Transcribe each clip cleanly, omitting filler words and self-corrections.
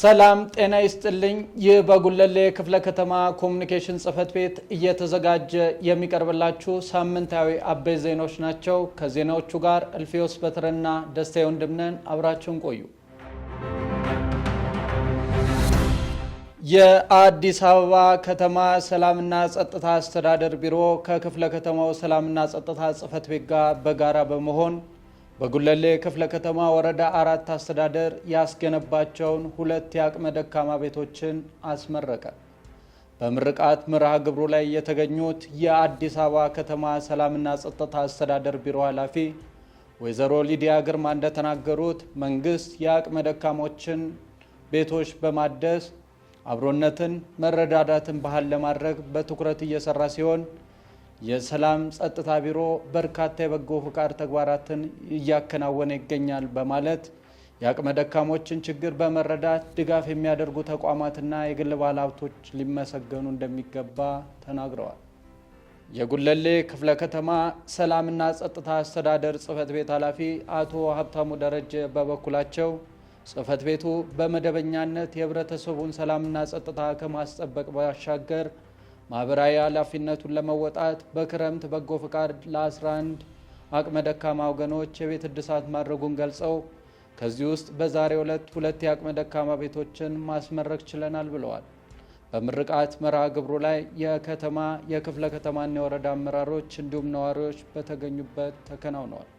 ሰላም ጤና ይስጥልኝ። ይህ በጉለሌ ክፍለ ከተማ ኮሙኒኬሽን ጽህፈት ቤት እየተዘጋጀ የሚቀርብላችሁ ሳምንታዊ አበይት ዜናዎች ናቸው። ከዜናዎቹ ጋር እልፊዮስ በትረና ደስታዬ ወንድምነን አብራችሁን ቆዩ። የአዲስ አበባ ከተማ ሰላምና ጸጥታ አስተዳደር ቢሮ ከክፍለ ከተማው ሰላምና ጸጥታ ጽህፈት ቤት ጋር በጋራ በመሆን በጉለሌ ክፍለ ከተማ ወረዳ 4 አስተዳደር ያስገነባቸውን 2 የአቅመ ደካማ ቤቶችን አስመረቀ። በምርቃት መርሃ ግብሩ ላይ የተገኙት የአዲስ አበባ ከተማ ሰላምና ጸጥታ አስተዳደር ቢሮ ኃላፊ ወይዘሮ ሊዲያ ግርማ እንደተናገሩት መንግስት የአቅመ ደካሞችን ቤቶች በማደስ አብሮነትን፣ መረዳዳትን ባህል ለማድረግ በትኩረት እየሰራ ሲሆን የሰላም ጸጥታ ቢሮ በርካታ የበጎ ፍቃድ ተግባራትን እያከናወነ ይገኛል በማለት የአቅመ ደካሞችን ችግር በመረዳት ድጋፍ የሚያደርጉ ተቋማትና የግል ባለሀብቶች ሊመሰገኑ እንደሚገባ ተናግረዋል። የጉለሌ ክፍለ ከተማ ሰላምና ጸጥታ አስተዳደር ጽህፈት ቤት ኃላፊ አቶ ሀብታሙ ደረጀ በበኩላቸው ጽህፈት ቤቱ በመደበኛነት የህብረተሰቡን ሰላምና ጸጥታ ከማስጠበቅ ባሻገር ማህበራዊ ኃላፊነቱን ለመወጣት በክረምት በጎ ፍቃድ ለ11 አቅመ ደካማ ወገኖች የቤት እድሳት ማድረጉን ገልጸው ከዚህ ውስጥ በዛሬው ዕለት 2 የአቅመ ደካማ ቤቶችን ማስመረቅ ችለናል ብለዋል። በምርቃት መርሃ ግብሩ ላይ የከተማ የክፍለ ከተማና የወረዳ አመራሮች እንዲሁም ነዋሪዎች በተገኙበት ተከናውነዋል።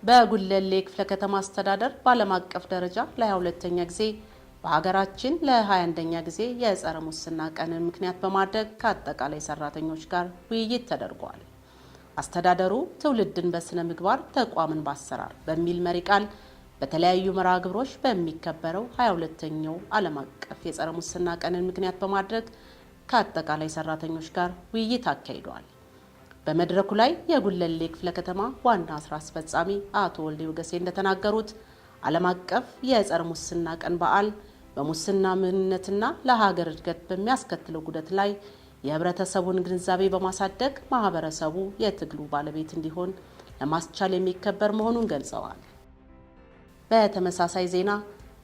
በጉለሌ ክፍለ ከተማ አስተዳደር በዓለም አቀፍ ደረጃ ለ22ኛ ጊዜ በሀገራችን ለ21ኛ ጊዜ የጸረ ሙስና ቀንን ምክንያት በማድረግ ከአጠቃላይ ሰራተኞች ጋር ውይይት ተደርጓል። አስተዳደሩ ትውልድን በስነ ምግባር ተቋምን በአሰራር በሚል መሪ ቃል በተለያዩ መርሃ ግብሮች በሚከበረው 22ኛው ዓለም አቀፍ የጸረ ሙስና ቀንን ምክንያት በማድረግ ከአጠቃላይ ሰራተኞች ጋር ውይይት አካሂዷል። በመድረኩ ላይ የጉለሌ ክፍለ ከተማ ዋና ስራ አስፈጻሚ አቶ ወልዴ ወገሴ እንደተናገሩት ዓለም አቀፍ የጸረ ሙስና ቀን በዓል በሙስና ምንነትና ለሀገር እድገት በሚያስከትለው ጉዳት ላይ የህብረተሰቡን ግንዛቤ በማሳደግ ማህበረሰቡ የትግሉ ባለቤት እንዲሆን ለማስቻል የሚከበር መሆኑን ገልጸዋል። በተመሳሳይ ዜና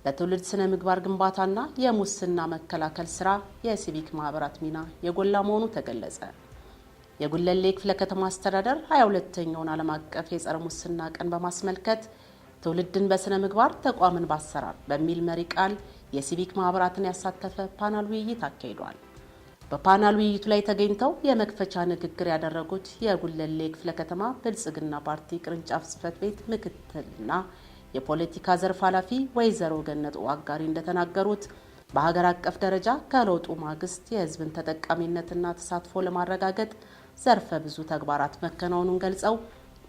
በትውልድ ስነ ምግባር ግንባታና የሙስና መከላከል ስራ የሲቪክ ማህበራት ሚና የጎላ መሆኑ ተገለጸ። የጉለሌ ክፍለ ከተማ አስተዳደር 22ኛውን ዓለም አቀፍ የጸረ ሙስና ቀን በማስመልከት ትውልድን በስነ ምግባር ተቋምን በአሰራር በሚል መሪ ቃል የሲቪክ ማህበራትን ያሳተፈ ፓናል ውይይት አካሂዷል። በፓናል ውይይቱ ላይ ተገኝተው የመክፈቻ ንግግር ያደረጉት የጉለሌ ክፍለ ከተማ ብልጽግና ፓርቲ ቅርንጫፍ ጽህፈት ቤት ምክትልና የፖለቲካ ዘርፍ ኃላፊ ወይዘሮ ገነጡ አጋሪ እንደተናገሩት በሀገር አቀፍ ደረጃ ከለውጡ ማግስት የህዝብን ተጠቃሚነትና ተሳትፎ ለማረጋገጥ ዘርፈ ብዙ ተግባራት መከናወኑን ገልጸው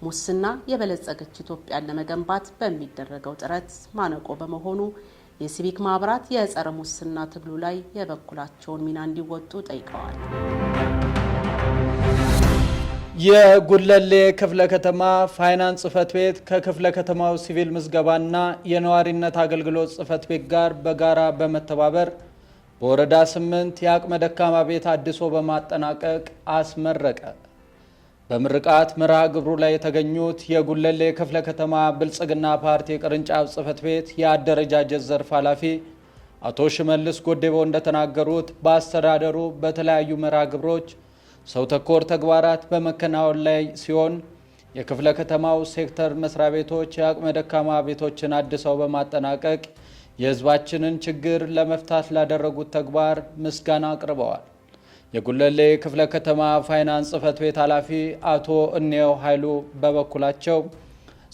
ሙስና የበለጸገች ኢትዮጵያን ለመገንባት በሚደረገው ጥረት ማነቆ በመሆኑ የሲቪክ ማህበራት የጸረ ሙስና ትግሉ ላይ የበኩላቸውን ሚና እንዲወጡ ጠይቀዋል። የጉለሌ ክፍለ ከተማ ፋይናንስ ጽህፈት ቤት ከክፍለ ከተማው ሲቪል ምዝገባና የነዋሪነት አገልግሎት ጽህፈት ቤት ጋር በጋራ በመተባበር በወረዳ 8 የአቅመ ደካማ ቤት አድሶ በማጠናቀቅ አስመረቀ። በምርቃት መርሃ ግብሩ ላይ የተገኙት የጉለሌ ክፍለ ከተማ ብልጽግና ፓርቲ ቅርንጫፍ ጽህፈት ቤት የአደረጃጀት ዘርፍ ኃላፊ አቶ ሽመልስ ጎዴቦ እንደተናገሩት በአስተዳደሩ በተለያዩ መርሃ ግብሮች ሰው ተኮር ተግባራት በመከናወን ላይ ሲሆን የክፍለ ከተማው ሴክተር መስሪያ ቤቶች የአቅመ ደካማ ቤቶችን አድሰው በማጠናቀቅ የህዝባችንን ችግር ለመፍታት ላደረጉት ተግባር ምስጋና አቅርበዋል። የጉለሌ ክፍለ ከተማ ፋይናንስ ጽህፈት ቤት ኃላፊ አቶ እንየው ኃይሉ በበኩላቸው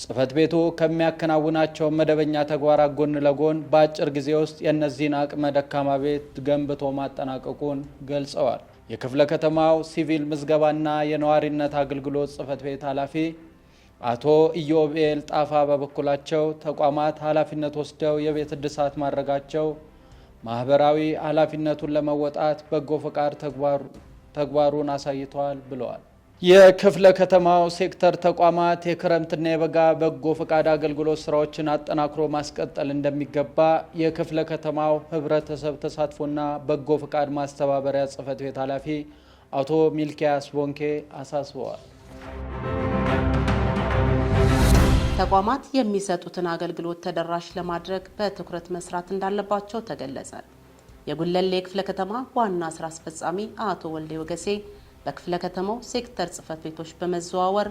ጽህፈት ቤቱ ከሚያከናውናቸው መደበኛ ተግባራት ጎን ለጎን በአጭር ጊዜ ውስጥ የእነዚህን አቅመ ደካማ ቤት ገንብቶ ማጠናቀቁን ገልጸዋል። የክፍለ ከተማው ሲቪል ምዝገባና የነዋሪነት አገልግሎት ጽህፈት ቤት ኃላፊ አቶ ኢዮቤል ጣፋ በበኩላቸው ተቋማት ኃላፊነት ወስደው የቤት እድሳት ማድረጋቸው ማህበራዊ ኃላፊነቱን ለመወጣት በጎ ፈቃድ ተግባሩን አሳይተዋል ብለዋል። የክፍለ ከተማው ሴክተር ተቋማት የክረምትና የበጋ በጎ ፈቃድ አገልግሎት ስራዎችን አጠናክሮ ማስቀጠል እንደሚገባ የክፍለ ከተማው ህብረተሰብ ተሳትፎና በጎ ፈቃድ ማስተባበሪያ ጽህፈት ቤት ኃላፊ አቶ ሚልኪያስ ቦንኬ አሳስበዋል። ተቋማት የሚሰጡትን አገልግሎት ተደራሽ ለማድረግ በትኩረት መስራት እንዳለባቸው ተገለጸ። የጉለሌ ክፍለ ከተማ ዋና ስራ አስፈጻሚ አቶ ወልዴ ወገሴ በክፍለ ከተማው ሴክተር ጽህፈት ቤቶች በመዘዋወር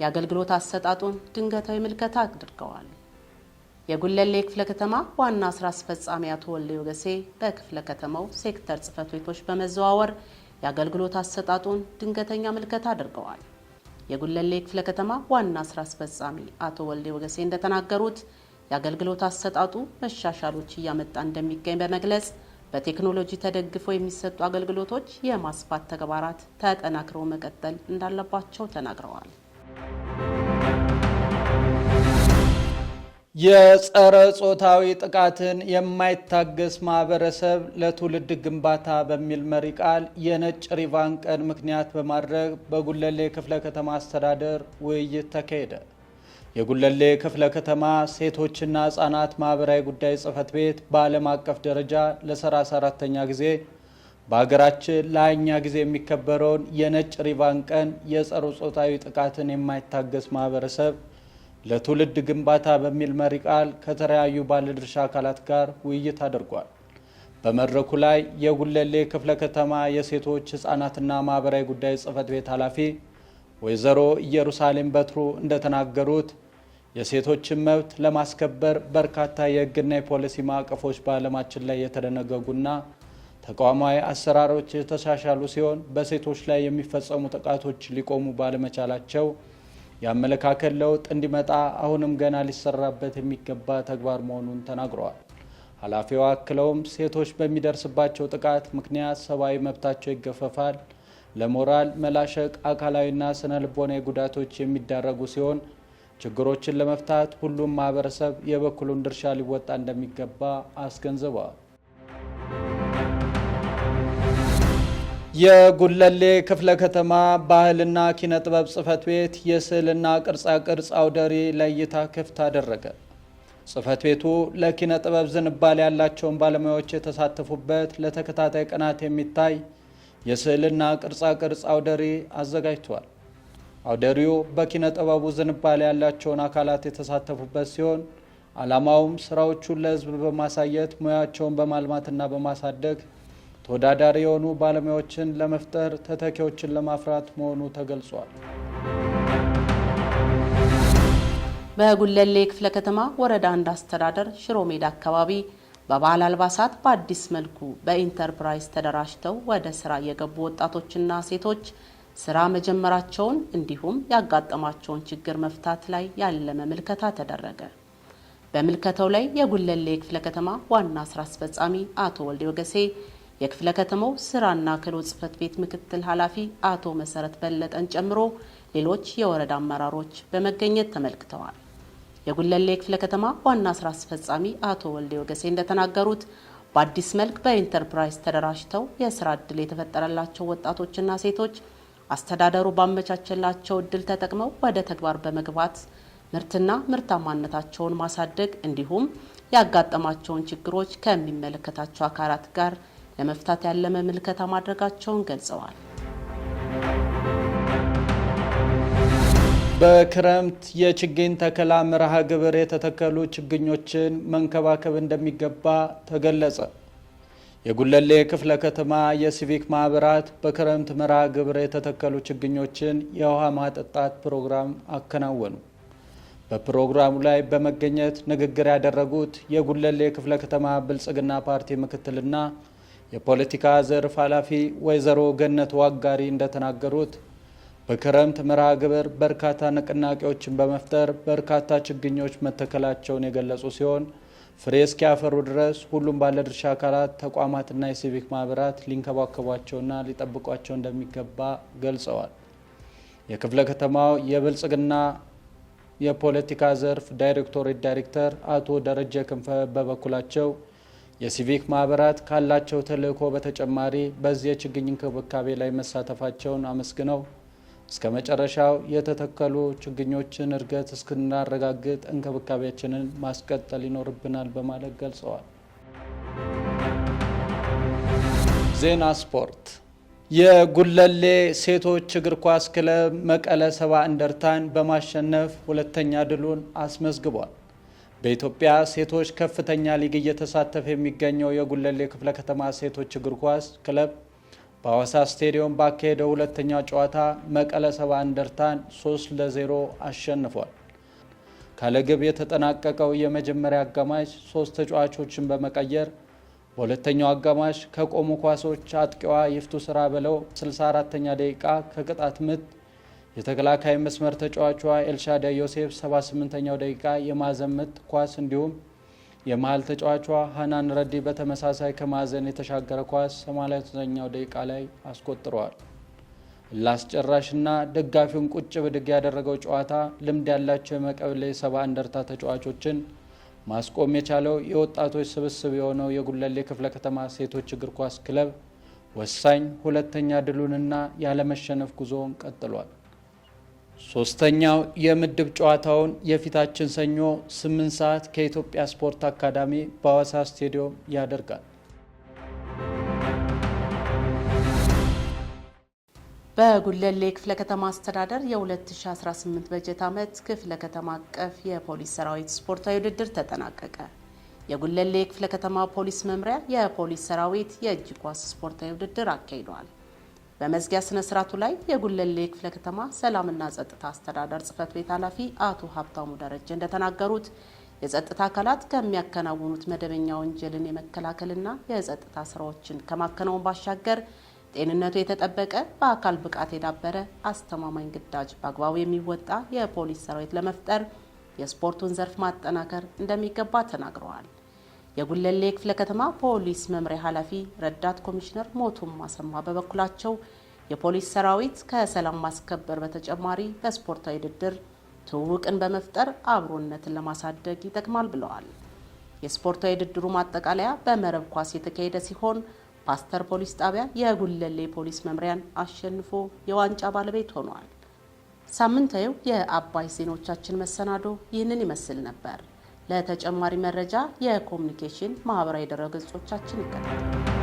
የአገልግሎት አሰጣጡን ድንገታዊ ምልከታ አድርገዋል። የጉለሌ ክፍለ ከተማ ዋና ስራ አስፈጻሚ አቶ ወልዴ ወገሴ በክፍለ ከተማው ሴክተር ጽህፈት ቤቶች በመዘዋወር የአገልግሎት አሰጣጡን ድንገተኛ ምልከታ አድርገዋል። የጉለሌ ክፍለ ከተማ ዋና ስራ አስፈጻሚ አቶ ወልዴ ወገሴ እንደተናገሩት የአገልግሎት አሰጣጡ መሻሻሎች እያመጣ እንደሚገኝ በመግለጽ በቴክኖሎጂ ተደግፈው የሚሰጡ አገልግሎቶች የማስፋት ተግባራት ተጠናክረው መቀጠል እንዳለባቸው ተናግረዋል። የጸረ ጾታዊ ጥቃትን የማይታገስ ማህበረሰብ ለትውልድ ግንባታ በሚል መሪ ቃል የነጭ ሪቫን ቀን ምክንያት በማድረግ በጉለሌ ክፍለ ከተማ አስተዳደር ውይይት ተካሄደ። የጉለሌ ክፍለ ከተማ ሴቶችና ህጻናት ማህበራዊ ጉዳይ ጽህፈት ቤት በዓለም አቀፍ ደረጃ ለ34ኛ ጊዜ በሀገራችን ለሃያኛ ጊዜ የሚከበረውን የነጭ ሪቫን ቀን የጸረ ጾታዊ ጥቃትን የማይታገስ ማህበረሰብ ለትውልድ ግንባታ በሚል መሪ ቃል ከተለያዩ ባለድርሻ አካላት ጋር ውይይት አድርጓል። በመድረኩ ላይ የጉለሌ ክፍለ ከተማ የሴቶች ህጻናትና ማህበራዊ ጉዳይ ጽህፈት ቤት ኃላፊ ወይዘሮ ኢየሩሳሌም በትሩ እንደተናገሩት የሴቶችን መብት ለማስከበር በርካታ የህግና የፖሊሲ ማዕቀፎች በዓለማችን ላይ የተደነገጉና ተቋማዊ አሰራሮች የተሻሻሉ ሲሆን በሴቶች ላይ የሚፈጸሙ ጥቃቶች ሊቆሙ ባለመቻላቸው የአመለካከት ለውጥ እንዲመጣ አሁንም ገና ሊሰራበት የሚገባ ተግባር መሆኑን ተናግረዋል። ኃላፊዋ አክለውም ሴቶች በሚደርስባቸው ጥቃት ምክንያት ሰብአዊ መብታቸው ይገፈፋል፣ ለሞራል መላሸቅ፣ አካላዊና ስነ ልቦናዊ ጉዳቶች የሚዳረጉ ሲሆን ችግሮችን ለመፍታት ሁሉም ማህበረሰብ የበኩሉን ድርሻ ሊወጣ እንደሚገባ አስገንዝበዋል። የጉለሌ ክፍለ ከተማ ባህልና ኪነ ጥበብ ጽህፈት ቤት የስዕልና ቅርጻ ቅርጽ አውደ ርዕይ ለእይታ ክፍት አደረገ። ጽህፈት ቤቱ ለኪነ ጥበብ ዝንባሌ ያላቸውን ባለሙያዎች የተሳተፉበት ለተከታታይ ቀናት የሚታይ የስዕልና ቅርጻ ቅርጽ አውደ ርዕይ አዘጋጅቷል። አውደ ርዕዩ በኪነ ጥበቡ ዝንባሌ ያላቸውን አካላት የተሳተፉበት ሲሆን ዓላማውም ስራዎቹን ለህዝብ በማሳየት ሙያቸውን በማልማትና በማሳደግ ተወዳዳሪ የሆኑ ባለሙያዎችን ለመፍጠር ተተኪዎችን ለማፍራት መሆኑ ተገልጿል። በጉለሌ ክፍለ ከተማ ወረዳ 1 አስተዳደር ሽሮ ሜዳ አካባቢ በባህል አልባሳት በአዲስ መልኩ በኢንተርፕራይዝ ተደራጅተው ወደ ስራ የገቡ ወጣቶችና ሴቶች ስራ መጀመራቸውን እንዲሁም ያጋጠማቸውን ችግር መፍታት ላይ ያለመ ምልከታ ተደረገ። በምልከታው ላይ የጉለሌ ክፍለ ከተማ ዋና ስራ አስፈጻሚ አቶ ወልዴ ወገሴ፣ የክፍለ ከተማው ስራና ክህሎት ጽህፈት ቤት ምክትል ኃላፊ አቶ መሰረት በለጠን ጨምሮ ሌሎች የወረዳ አመራሮች በመገኘት ተመልክተዋል። የጉለሌ ክፍለ ከተማ ዋና ስራ አስፈጻሚ አቶ ወልዴ ወገሴ እንደተናገሩት በአዲስ መልክ በኢንተርፕራይዝ ተደራጅተው የስራ እድል የተፈጠረላቸው ወጣቶችና ሴቶች አስተዳደሩ ባመቻቸላቸው እድል ተጠቅመው ወደ ተግባር በመግባት ምርትና ምርታማነታቸውን ማሳደግ እንዲሁም ያጋጠማቸውን ችግሮች ከሚመለከታቸው አካላት ጋር ለመፍታት ያለመ ምልከታ ማድረጋቸውን ገልጸዋል። በክረምት የችግኝ ተከላ መርሃ ግብር የተተከሉ ችግኞችን መንከባከብ እንደሚገባ ተገለጸ። የጉለሌ ክፍለ ከተማ የሲቪክ ማህበራት በክረምት መርሃ ግብር የተተከሉ ችግኞችን የውሃ ማጠጣት ፕሮግራም አከናወኑ። በፕሮግራሙ ላይ በመገኘት ንግግር ያደረጉት የጉለሌ ክፍለ ከተማ ብልጽግና ፓርቲ ምክትልና የፖለቲካ ዘርፍ ኃላፊ ወይዘሮ ገነት ዋጋሪ እንደተናገሩት በክረምት መርሃ ግብር በርካታ ንቅናቄዎችን በመፍጠር በርካታ ችግኞች መተከላቸውን የገለጹ ሲሆን ፍሬ እስኪያፈሩ ድረስ ሁሉም ባለድርሻ አካላት፣ ተቋማትና የሲቪክ ማህበራት ሊንከባከቧቸውና ሊጠብቋቸው እንደሚገባ ገልጸዋል። የክፍለ ከተማው የብልጽግና የፖለቲካ ዘርፍ ዳይሬክቶሬት ዳይሬክተር አቶ ደረጀ ክንፈ በበኩላቸው የሲቪክ ማህበራት ካላቸው ተልዕኮ በተጨማሪ በዚህ የችግኝ እንክብካቤ ላይ መሳተፋቸውን አመስግነው እስከ መጨረሻው የተተከሉ ችግኞችን እድገት እስክናረጋግጥ እንክብካቤያችንን ማስቀጠል ይኖርብናል በማለት ገልጸዋል። ዜና ስፖርት። የጉለሌ ሴቶች እግር ኳስ ክለብ መቀለ ሰባ እንደርታን በማሸነፍ ሁለተኛ ድሉን አስመዝግቧል። በኢትዮጵያ ሴቶች ከፍተኛ ሊግ እየተሳተፈ የሚገኘው የጉለሌ ክፍለ ከተማ ሴቶች እግር ኳስ ክለብ በሐዋሳ ስቴዲየም ባካሄደው ሁለተኛ ጨዋታ መቀለ ሰባ እንደርታን 3-0 አሸንፏል። ካለግብ የተጠናቀቀው የመጀመሪያ አጋማሽ 3 ተጫዋቾችን በመቀየር በሁለተኛው አጋማሽ ከቆሙ ኳሶች አጥቂዋ ይፍቱ ስራ በለው 64ኛ ደቂቃ ከቅጣት ምት የተከላካይ መስመር ተጫዋቿ ኤልሻዳ ዮሴፍ 78ኛው ደቂቃ የማዕዘን ምት ኳስ እንዲሁም የመሃል ተጫዋቿ ሃናን ረዲ በተመሳሳይ ከማዕዘን የተሻገረ ኳስ 89ኛው ደቂቃ ላይ አስቆጥረዋል። ላስጨራሽና ደጋፊውን ቁጭ ብድግ ያደረገው ጨዋታ ልምድ ያላቸው የመቀሌ ሰባ እንደርታ ተጫዋቾችን ማስቆም የቻለው የወጣቶች ስብስብ የሆነው የጉለሌ ክፍለ ከተማ ሴቶች እግር ኳስ ክለብ ወሳኝ ሁለተኛ ድሉንና ያለመሸነፍ ጉዞውን ቀጥሏል። ሶስተኛው የምድብ ጨዋታውን የፊታችን ሰኞ 8 ሰዓት ከኢትዮጵያ ስፖርት አካዳሚ በሐዋሳ ስቴዲየም ያደርጋል። በጉለሌ ክፍለ ከተማ አስተዳደር የ2018 በጀት ዓመት ክፍለ ከተማ አቀፍ የፖሊስ ሰራዊት ስፖርታዊ ውድድር ተጠናቀቀ። የጉለሌ ክፍለ ከተማ ፖሊስ መምሪያ የፖሊስ ሰራዊት የእጅ ኳስ ስፖርታዊ ውድድር አካሂዷል። በመዝጊያ ስነ ስርዓቱ ላይ የጉለሌ ክፍለ ከተማ ሰላምና ጸጥታ አስተዳደር ጽሕፈት ቤት ኃላፊ አቶ ሀብታሙ ደረጀ እንደተናገሩት የጸጥታ አካላት ከሚያከናውኑት መደበኛ ወንጀልን የመከላከልና የጸጥታ ስራዎችን ከማከናወን ባሻገር ጤንነቱ የተጠበቀ በአካል ብቃት የዳበረ አስተማማኝ ግዳጅ በአግባቡ የሚወጣ የፖሊስ ሰራዊት ለመፍጠር የስፖርቱን ዘርፍ ማጠናከር እንደሚገባ ተናግረዋል። የጉለሌ ክፍለ ከተማ ፖሊስ መምሪያ ኃላፊ ረዳት ኮሚሽነር ሞቱም ማሰማ በበኩላቸው የፖሊስ ሰራዊት ከሰላም ማስከበር በተጨማሪ በስፖርታዊ ውድድር ትውውቅን በመፍጠር አብሮነትን ለማሳደግ ይጠቅማል ብለዋል። የስፖርታዊ ውድድሩ ማጠቃለያ በመረብ ኳስ የተካሄደ ሲሆን ፓስተር ፖሊስ ጣቢያ የጉለሌ ፖሊስ መምሪያን አሸንፎ የዋንጫ ባለቤት ሆኗል። ሳምንታዊው የአባይ ዜናዎቻችን መሰናዶ ይህንን ይመስል ነበር። ለተጨማሪ መረጃ የኮሙኒኬሽን ማህበራዊ ድረገጾቻችን ይከታተሉ።